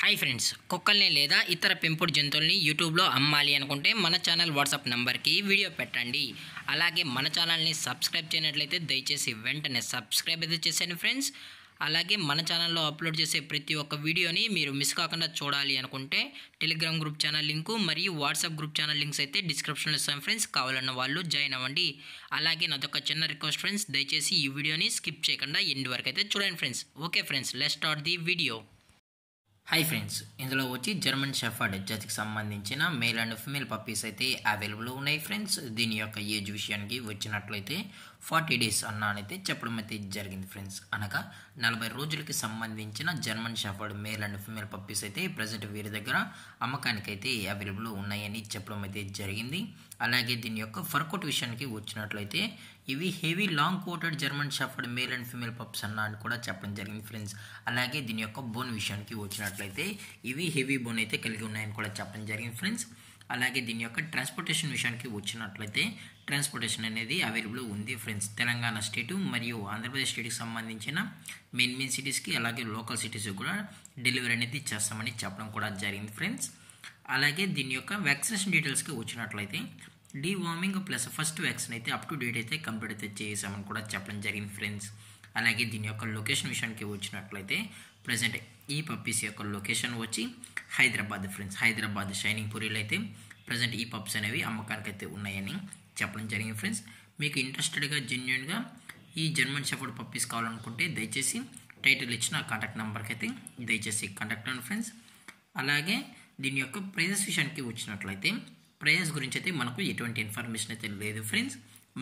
Hi friends, కుక్కల్ని లేదా ఇతర పెంపుడు జంతువుల్ని యూట్యూబ్లో అమ్మాలి అనుకుంటే మన ఛానల్ వాట్సాప్ నెంబర్కి వీడియో పెట్టండి. అలాగే మన ఛానల్ని సబ్స్క్రైబ్ చేయనట్లయితే దయచేసి వెంటనే సబ్స్క్రైబ్ అయితే చేసేయండి ఫ్రెండ్స్. అలాగే మన ఛానల్లో అప్లోడ్ చేసే ప్రతి ఒక్క వీడియోని మీరు మిస్ కాకుండా చూడాలి అనుకుంటే టెలిగ్రామ్ గ్రూప్ ఛానల్ లింకు మరియు వాట్సాప్ గ్రూప్ ఛానల్ లింక్స్ అయితే డిస్క్రిప్షన్లో ఇస్తాను ఫ్రెండ్స్. కావాలన్న వాళ్ళు జాయిన్ అవ్వండి. అలాగే నాదొక చిన్న రిక్వెస్ట్ ఫ్రెండ్స్, దయచేసి ఈ వీడియోని స్కిప్ చేయకుండా ఎండ్ వరకు అయితే చూడండి friends. Okay friends, let's start the video. Hi friends, ఇందులో వచ్చి జర్మన్ షెఫర్డ్ జాతికి సంబంధించిన మేల్ అండ్ ఫిమేల్ పప్పీస్ అయితే అవైలబుల్ ఉన్నాయి ఫ్రెండ్స్. దీని యొక్క ఏజ్ విషయానికి వచ్చినట్లయితే 40 days అన్నానైతే చెప్పడం అయితే జరిగింది ఫ్రెండ్స్. అనగా 40 రోజులకి సంబంధించిన German shepherd male and female puppies అయితే ప్రజెంట్ వీరి దగ్గర అమ్మకానికి అయితే అవైలబుల్ ఉన్నాయని చెప్పడం అయితే జరిగింది. అలాగే దీని యొక్క ఫర్ కోట్ విషయానికి వచ్చినట్లయితే ఇవి heavy long coated German shepherd male and female pups అన్న అని కూడా చెప్పడం జరిగింది ఫ్రెండ్స్. అలాగే దీని యొక్క బోన్ విషయానికి వచ్చినట్లయితే ఇవి హెవీ బోన్ అయితే కలిగి ఉన్నాయని కూడా చెప్పడం జరిగింది ఫ్రెండ్స్. అలాగే దీని యొక్క ట్రాన్స్పోర్టేషన్ విషయానికి వచ్చినట్లయితే ట్రాన్స్పోర్టేషన్ అనేది అవైలబుల్ ఉంది ఫ్రెండ్స్. తెలంగాణ స్టేటు మరియు ఆంధ్రప్రదేశ్ స్టేట్కి సంబంధించిన మెయిన్ సిటీస్కి అలాగే లోకల్ సిటీస్కి కూడా డెలివరీ అనేది చేస్తామని చెప్పడం కూడా జరిగింది ఫ్రెండ్స్. అలాగే దీని యొక్క వ్యాక్సినేషన్ డీటెయిల్స్కి వచ్చినట్లయితే డీవార్మింగ్ ప్లస్ ఫస్ట్ వ్యాక్సిన్ అయితే అప్ టు డేట్ అయితే కంప్లీట్ అయితే చేసామని కూడా చెప్పడం జరిగింది ఫ్రెండ్స్. అలాగే దీని యొక్క లొకేషన్ విషయానికి వచ్చినట్లయితే ప్రజెంట్ ఈ పప్పీస్ యొక్క లొకేషన్ వచ్చి హైదరాబాద్ ఫ్రెండ్స్. హైదరాబాద్ షైనింగ్ పూరిలో అయితే ప్రజెంట్ ఈ పప్స్ అనేవి అమ్మకానికి అయితే ఉన్నాయని చెప్పడం జరిగింది ఫ్రెండ్స్. మీకు ఇంట్రెస్టెడ్గా జెన్యున్గా ఈ జర్మన్ షెఫర్డ్ పప్పీస్ కావాలనుకుంటే దయచేసి టైటిల్ ఇచ్చిన కాంటాక్ట్ నెంబర్కి అయితే దయచేసి కాంటాక్ట్ అవ్వండి ఫ్రెండ్స్. అలాగే దీని యొక్క ప్రైజెస్ విషయానికి వచ్చినట్లయితే ప్రైజెస్ గురించి అయితే మనకు ఎటువంటి ఇన్ఫర్మేషన్ అయితే లేదు ఫ్రెండ్స్.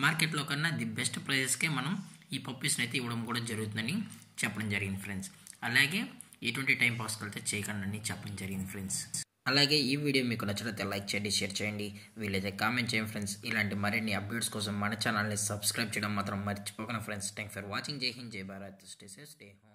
మార్కెట్లో కన్నా ది బెస్ట్ ప్రైజెస్కే మనం ఈ పప్పీస్ని అయితే ఇవ్వడం కూడా జరుగుతుందని చెప్పడం జరిగింది ఫ్రెండ్స్. అలాగే ఎటువంటి టైం పాస్ అయితే చేయకండి అని చెప్పడం జరిగింది ఫ్రెండ్స్. అలాగే ఈ వీడియో మీకు నచ్చినట్లయితే లైక్ చేయండి, షేర్ చేయండి, వీలైతే కామెంట్ చేయండి ఫ్రెండ్స్. ఇలాంటి మరిన్ని అప్డేట్స్ కోసం మన ఛానల్ని సబ్స్క్రైబ్ చేయడం మాత్రం మర్చిపోకండి ఫ్రెండ్స్. Thanks for watching. జై హింద్, జై Bharat, stay safe, stay home.